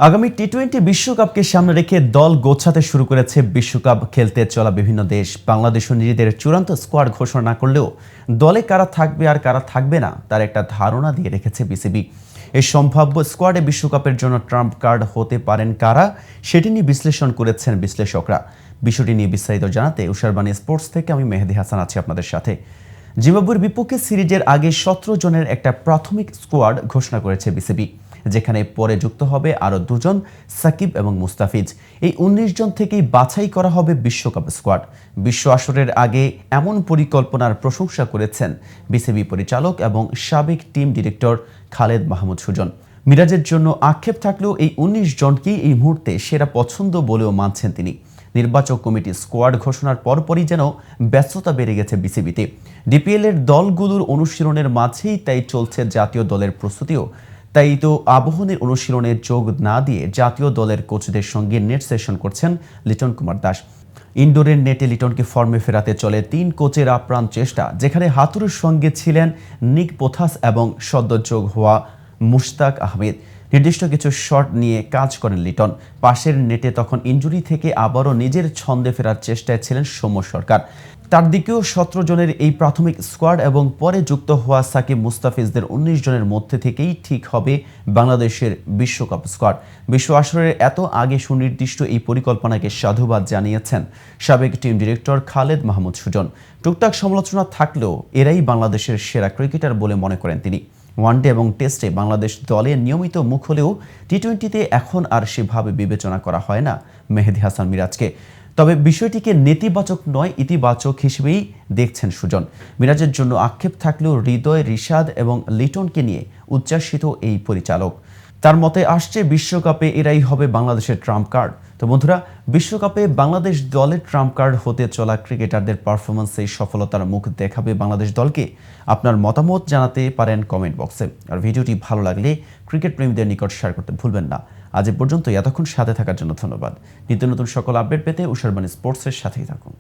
আগামী টি-20 বিশ্বকাপকে সামনে রেখে দল গোছাতে শুরু করেছে বিশ্বকাপ খেলতে চলা বিভিন্ন দেশ। বাংলাদেশও নিজেদের চূড়ান্ত স্কোয়াড ঘোষণা না করলেও দলে কারা থাকবে আর কারা থাকবে না তার একটা ধারণা দিয়ে রেখেছে বিসিবি। এই সম্ভাব্য স্কোয়াডে বিশ্বকাপের জন্য ট্রাম্প কার্ড হতে পারেন কারা, সেটি নিয়ে বিশ্লেষণ করেছেন বিশ্লেষকরা। বিষয়টি নিয়ে বিস্তারিত জানাতে উষারবাণী স্পোর্টস থেকে আমি মেহেদি হাসান আছি আপনাদের সাথে। জিম্বাবুয়ের বিপক্ষে সিরিজের আগে 17 জনের একটা প্রাথমিক স্কোয়াড ঘোষণা করেছে বিসিবি, যেখানে পরে যুক্ত হবে আরও দুজন, সাকিব এবং মুস্তাফিজ। এই 19 জন থেকেই বাছাই করা হবে বিশ্বকাপ স্কোয়াড। বিশ্ব আসরের আগে এমন পরিকল্পনার প্রশংসা করেছেন বিসিবি পরিচালক এবং সাবেক টিম ডিরেক্টর খালেদ মাহমুদ সুজন। মিরাজের জন্য আক্ষেপ থাকলেও এই 19 জনকেই এই মুহূর্তে সেরা পছন্দ বলেও মানছেন তিনি। নির্বাচক কমিটি স্কোয়াড ঘোষণার পরপরই যেন ব্যস্ততা বেড়ে গেছে বিসিবিতে। ডিপিএল এর দলগুলোর অনুশীলনের মাঝেই তাই চলছে জাতীয় দলের প্রস্তুতিও। তাই তো আবাহনীর অনুশীলনে যোগ না দিয়ে জাতীয় দলের কোচদের সঙ্গে নেট সেশন করছেন লিটন কুমার দাস। ইনডোরের নেটে লিটনকে ফর্মে ফেরাতে চলে 3 কোচের আপ্রাণ চেষ্টা, যেখানে হাতুড়ের সঙ্গে ছিলেন নিক পোথাস এবং সদ্য যোগ হওয়া মুশতাক আহমেদ। নির্দিষ্ট কিছু শট নিয়ে কাজ করেন লিটন। পাশের নেটে তখন ইনজুরি থেকে আবারও নিজের ছন্দে ফেরার চেষ্টায় ছিলেন সৌম্য সরকার। তার দিকেও 17 জনের এই প্রাথমিক স্কোয়াড এবং পরে যুক্ত হওয়া সাকিব মুস্তাফিজদের 19 জনের মধ্যে থেকেই ঠিক হবে বাংলাদেশের বিশ্বকাপ স্কোয়াড। বিশ্ব আসরের এত আগে সুনির্দিষ্ট এই পরিকল্পনাকে সাধুবাদ জানিয়েছেন সাবেক টিম ডিরেক্টর খালেদ মাহমুদ সুজন। টুকটাক সমালোচনা থাকলেও এরাই বাংলাদেশের সেরা ক্রিকেটার বলে মনে করেন তিনি। ওয়ানডে এবং টেস্টে বাংলাদেশ দলে নিয়মিত মুখ হলেও টি-20তে এখন আর সেভাবে বিবেচনা করা হয় না মেহেদি হাসান মিরাজকে। তবে বিষয়টিকে নেতিবাচক নয়, ইতিবাচক হিসেবেই দেখছেন সুজন। মিরাজের জন্য আক্ষেপ থাকলেও হৃদয়, রিশাদ এবং লিটনকে নিয়ে উচ্ছ্বাসিত এই পরিচালক। তার মতে আসছে বিশ্বকাপে এরাই হবে বাংলাদেশের ট্রাম্প কার্ড। তো বন্ধুরা, বিশ্বকাপে বাংলাদেশ দলের ট্রাম্প কার্ড হতে চলা ক্রিকেটারদের পারফরমেন্সে সফলতার মুখ দেখাবে বাংলাদেশ দলকে। আপনার মতামত জানাতে পারেন কমেন্ট বক্সে। আর ভিডিওটি ভালো লাগলে ক্রিকেট প্রেমীদের নিকট শেয়ার করতে ভুলবেন না। আজ পর্যন্ত এতক্ষণ সাথে থাকার জন্য ধন্যবাদ। নিত্য নতুন সকল আপডেট পেতে উষারবাণী স্পোর্টসের সাথেই থাকুন।